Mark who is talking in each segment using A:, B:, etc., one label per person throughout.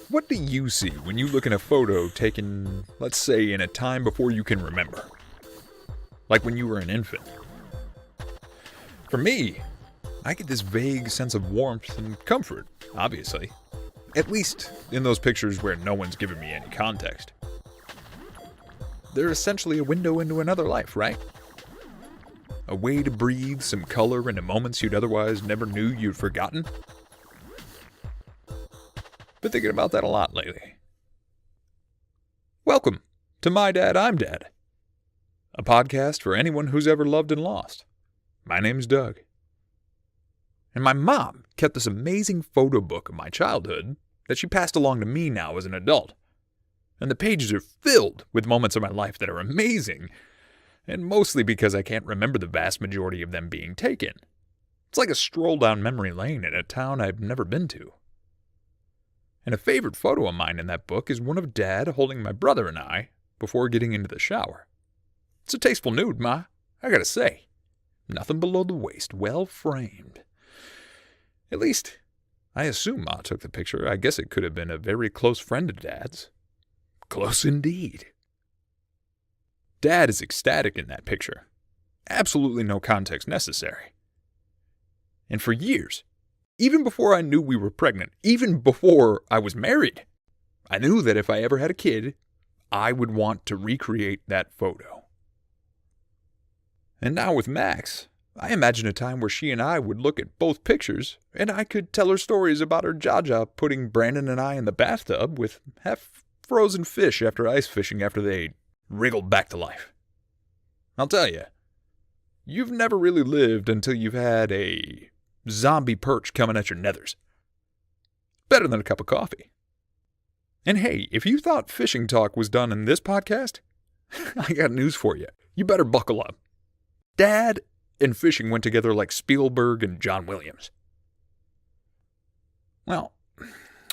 A: What do you see when you look in a photo taken, let's say, in a time before you can remember? Like when you were an infant. For me, I get this vague sense of warmth and comfort, obviously. At least in those pictures where no one's given me any context. They're essentially a window into another life, right? A way to breathe some color into moments you'd otherwise never knew you'd forgotten. Been thinking about that a lot lately. Welcome to My Dad, I'm Dad, a podcast for anyone who's ever loved and lost. My name's Doug. And my mom kept this amazing photo book of my childhood that she passed along to me now as an adult. And the pages are filled with moments of my life that are amazing, and mostly because I can't remember the vast majority of them being taken. It's like a stroll down memory lane in a town I've never been to. And a favorite photo of mine in that book is one of Dad holding my brother and I before getting into the shower. It's a tasteful nude, Ma, I gotta say. Nothing below the waist, well framed. At least, I assume Ma took the picture. I guess it could have been a very close friend of Dad's. Close indeed. Dad is ecstatic in that picture. Absolutely no context necessary. And for years, even before I knew we were pregnant, even before I was married, I knew that if I ever had a kid, I would want to recreate that photo. And now with Max, I imagine a time where she and I would look at both pictures, and I could tell her stories about her Jaja putting Brandon and I in the bathtub with half-frozen fish after ice fishing after they wriggled back to life. I'll tell you, you've never really lived until you've had a zombie perch coming at your nethers. Better than a cup of coffee. And hey, if you thought fishing talk was done in this podcast, I got news for you. You better buckle up. Dad and fishing went together like Spielberg and John Williams. Well,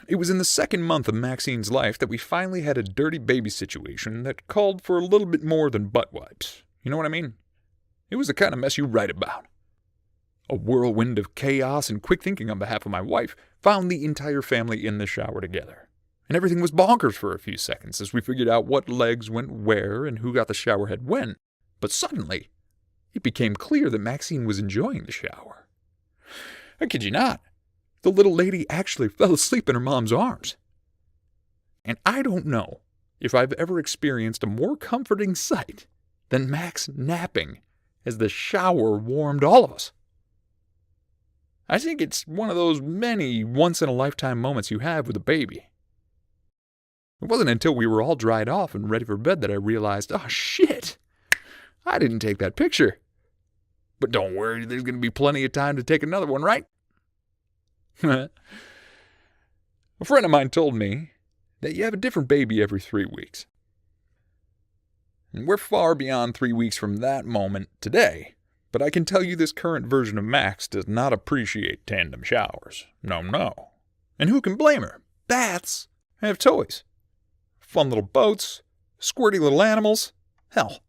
A: it was in the second month of Maxine's life that we finally had a dirty baby situation that called for a little bit more than butt wipes. You know what I mean? It was the kind of mess you write about. A whirlwind of chaos and quick thinking on behalf of my wife found the entire family in the shower together. And everything was bonkers for a few seconds as we figured out what legs went where and who got the shower head when. But suddenly, it became clear that Maxine was enjoying the shower. I kid you not, the little lady actually fell asleep in her mom's arms. And I don't know if I've ever experienced a more comforting sight than Max napping as the shower warmed all of us. I think it's one of those many once-in-a-lifetime moments you have with a baby. It wasn't until we were all dried off and ready for bed that I realized, oh shit, I didn't take that picture. But don't worry, there's going to be plenty of time to take another one, right? A friend of mine told me that you have a different baby every 3 weeks. And we're far beyond 3 weeks from that moment today. But I can tell you this current version of Max does not appreciate tandem showers. No. And who can blame her? Baths have toys. Fun little boats, squirty little animals. Hell,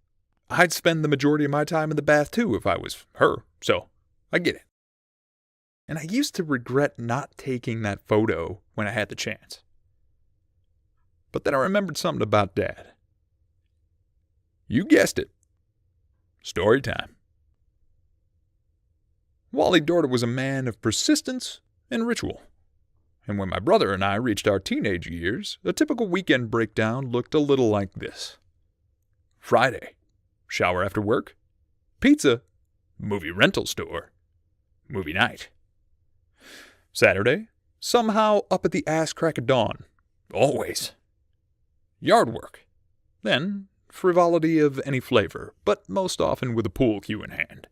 A: I'd spend the majority of my time in the bath too if I was her, so I get it. And I used to regret not taking that photo when I had the chance. But then I remembered something about Dad. You guessed it. Story time. Wally Dorda was a man of persistence and ritual. And when my brother and I reached our teenage years, a typical weekend breakdown looked a little like this. Friday, shower after work, pizza, movie rental store, movie night. Saturday, somehow up at the ass crack of dawn, always. Yard work, then frivolity of any flavor, but most often with a pool cue in hand.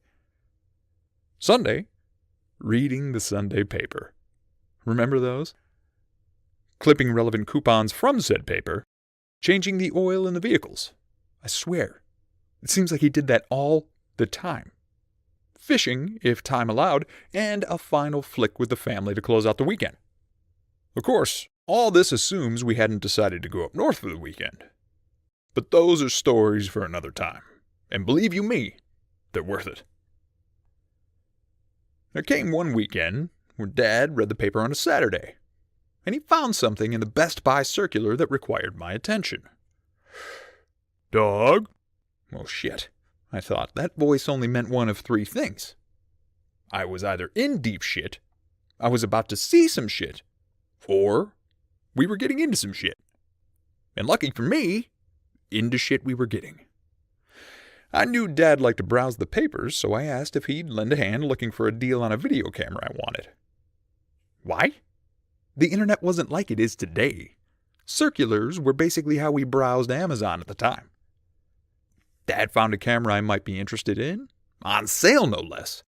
A: Sunday, reading the Sunday paper. Remember those? Clipping relevant coupons from said paper, changing the oil in the vehicles, I swear. It seems like he did that all the time. Fishing, if time allowed, and a final flick with the family to close out the weekend. Of course, all this assumes we hadn't decided to go up north for the weekend. But those are stories for another time. And believe you me, they're worth it. There came one weekend where Dad read the paper on a Saturday, and he found something in the Best Buy circular that required my attention. Dog? Well, shit, I thought. That voice only meant one of three things. I was either in deep shit, I was about to see some shit, or we were getting into some shit. And lucky for me, into shit we were getting. I knew Dad liked to browse the papers, so I asked if he'd lend a hand looking for a deal on a video camera I wanted. Why? The internet wasn't like it is today. Circulars were basically how we browsed Amazon at the time. Dad found a camera I might be interested in, on sale no less.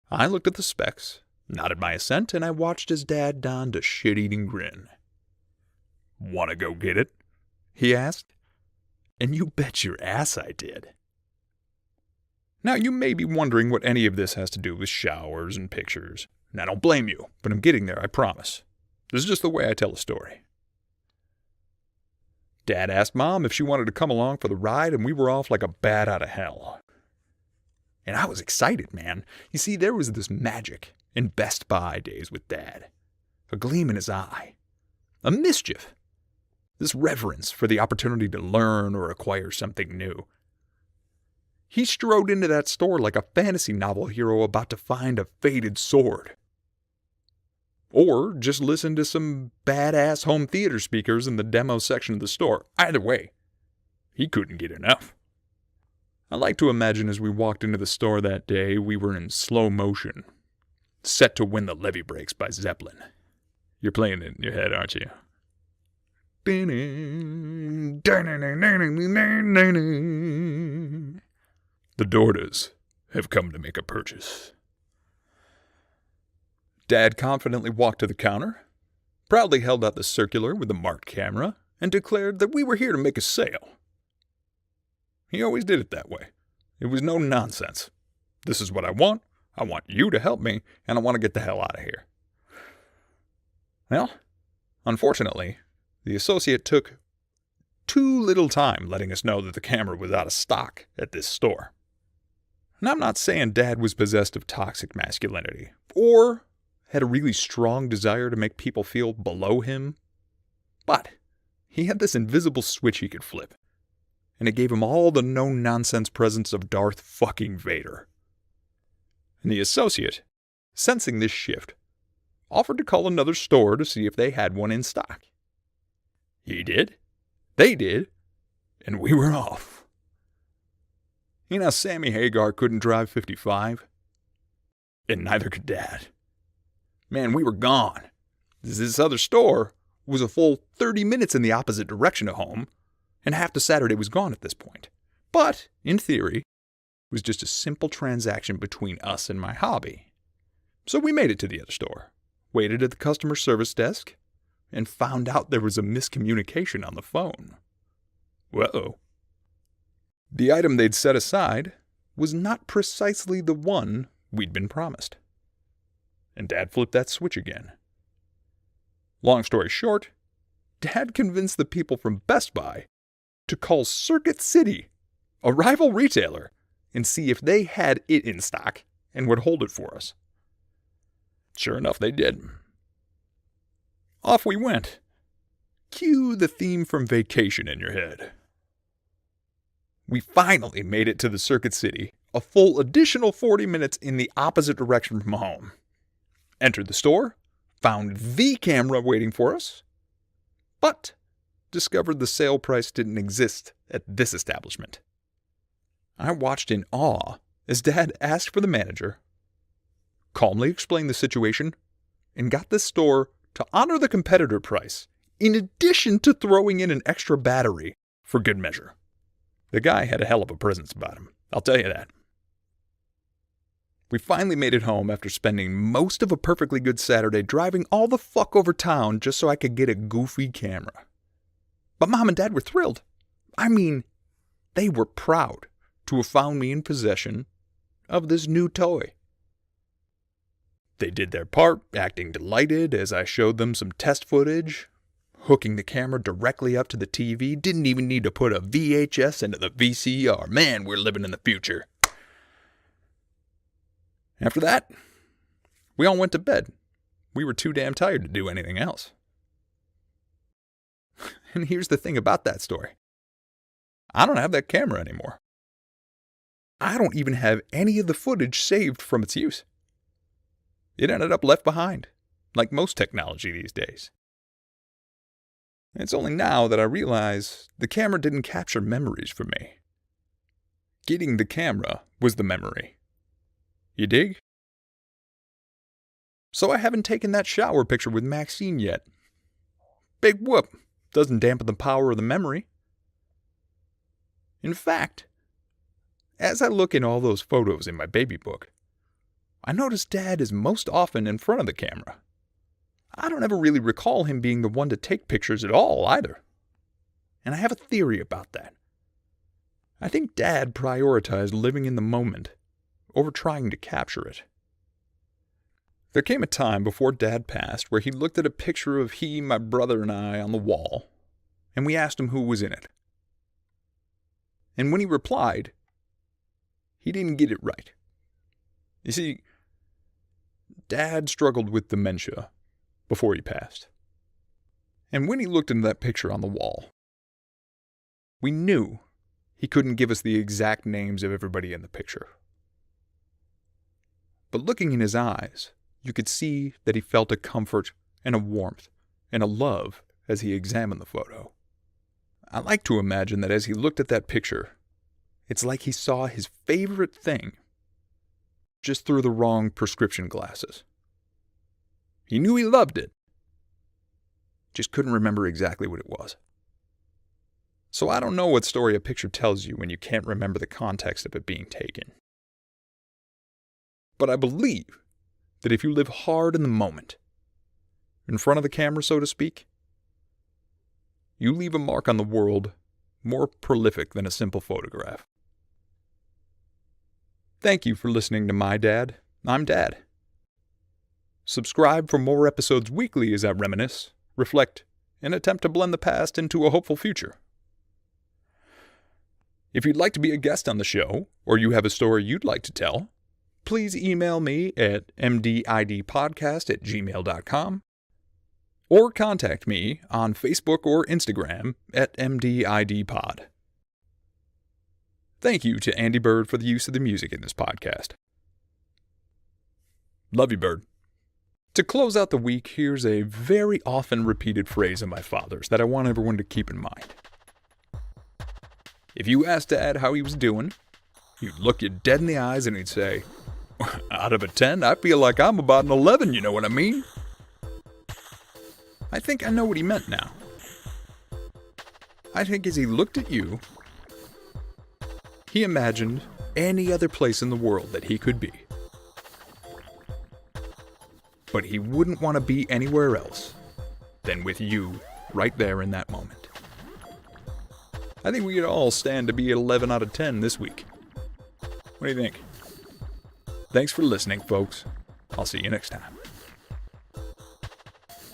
A: I looked at the specs, nodded my assent, and I watched as Dad donned a shit-eating grin. "Wanna go get it?" he asked. And you bet your ass I did. Now you may be wondering what any of this has to do with showers and pictures. And I don't blame you, but I'm getting there, I promise. This is just the way I tell a story. Dad asked Mom if she wanted to come along for the ride, and we were off like a bat out of hell. And I was excited, man. You see, there was this magic in Best Buy days with Dad. A gleam in his eye. A mischief. This reverence for the opportunity to learn or acquire something new. He strode into that store like a fantasy novel hero about to find a faded sword. Or just listen to some badass home theater speakers in the demo section of the store. Either way, he couldn't get enough. I like to imagine as we walked into the store that day, we were in slow motion, set to When the Levee Breaks by Zeppelin. You're playing it in your head, aren't you? The Dordas have come to make a purchase. Dad confidently walked to the counter, proudly held out the circular with the marked camera, and declared that we were here to make a sale. He always did it that way. It was no nonsense. This is what I want you to help me, and I want to get the hell out of here. Well, unfortunately, the associate took too little time letting us know that the camera was out of stock at this store. And I'm not saying Dad was possessed of toxic masculinity, or had a really strong desire to make people feel below him, but he had this invisible switch he could flip, and it gave him all the no-nonsense presence of Darth fucking Vader. And the associate, sensing this shift, offered to call another store to see if they had one in stock. He did, they did, and we were off. You know, Sammy Hagar couldn't drive 55, and neither could Dad. Man, we were gone. This other store was a full 30 minutes in the opposite direction of home, and half the Saturday was gone at this point. But, in theory, it was just a simple transaction between us and my hobby. So we made it to the other store, waited at the customer service desk, and found out there was a miscommunication on the phone. Whoa. The item they'd set aside was not precisely the one we'd been promised. And Dad flipped that switch again. Long story short, Dad convinced the people from Best Buy to call Circuit City, a rival retailer, and see if they had it in stock and would hold it for us. Sure enough, they did. Off we went. Cue the theme from Vacation in your head. We finally made it to the Circuit City, a full additional 40 minutes in the opposite direction from home. Entered the store, found the camera waiting for us, but discovered the sale price didn't exist at this establishment. I watched in awe as Dad asked for the manager, calmly explained the situation, and got this store to honor the competitor price, in addition to throwing in an extra battery for good measure. The guy had a hell of a presence about him, I'll tell you that. We finally made it home after spending most of a perfectly good Saturday driving all the fuck over town just so I could get a goofy camera. But Mom and Dad were thrilled. I mean, They were proud to have found me in possession of this new toy. They did their part, acting delighted as I showed them some test footage, hooking the camera directly up to the TV. Didn't even need to put a VHS into the VCR. Man, we're living in the future. After that, we all went to bed. We were too damn tired to do anything else. And here's the thing about that story. I don't have that camera anymore. I don't even have any of the footage saved from its use. It ended up left behind, like most technology these days. It's only now that I realize the camera didn't capture memories for me. Getting the camera was the memory. You dig? So I haven't taken that shower picture with Maxine yet. Big whoop. Doesn't dampen the power of the memory. In fact, as I look in all those photos in my baby book, I notice Dad is most often in front of the camera. I don't ever really recall him being the one to take pictures at all either. And I have a theory about that. I think Dad prioritized living in the moment over trying to capture it. There came a time before Dad passed where he looked at a picture of he, my brother, and I on the wall, and we asked him who was in it. And when he replied, he didn't get it right. You see, Dad struggled with dementia before he passed. And when he looked into that picture on the wall, we knew he couldn't give us the exact names of everybody in the picture. But looking in his eyes, you could see that he felt a comfort and a warmth and a love as he examined the photo. I like to imagine that as he looked at that picture, it's like he saw his favorite thing just through the wrong prescription glasses. He knew he loved it, just couldn't remember exactly what it was. So I don't know what story a picture tells you when you can't remember the context of it being taken. But I believe that if you live hard in the moment, in front of the camera, so to speak, you leave a mark on the world more prolific than a simple photograph. Thank you for listening to My Dad. I'm Dad. Subscribe for more episodes weekly as I reminisce, reflect, and attempt to blend the past into a hopeful future. If you'd like to be a guest on the show, or you have a story you'd like to tell, please email me at mdidpodcast@gmail.com or contact me on Facebook or Instagram at mdidpod. Thank you to Andy Bird for the use of the music in this podcast. Love you, Bird. To close out the week, here's a very often repeated phrase of my father's that I want everyone to keep in mind. If you asked Dad how he was doing, he'd look you dead in the eyes and he'd say, "Out of a 10, I feel like I'm about an 11, you know what I mean?" I think I know what he meant now. I think as he looked at you, he imagined any other place in the world that he could be. But he wouldn't want to be anywhere else than with you right there in that moment. I think we could all stand to be at 11 out of 10 this week. What do you think? Thanks for listening, folks. I'll see you next time.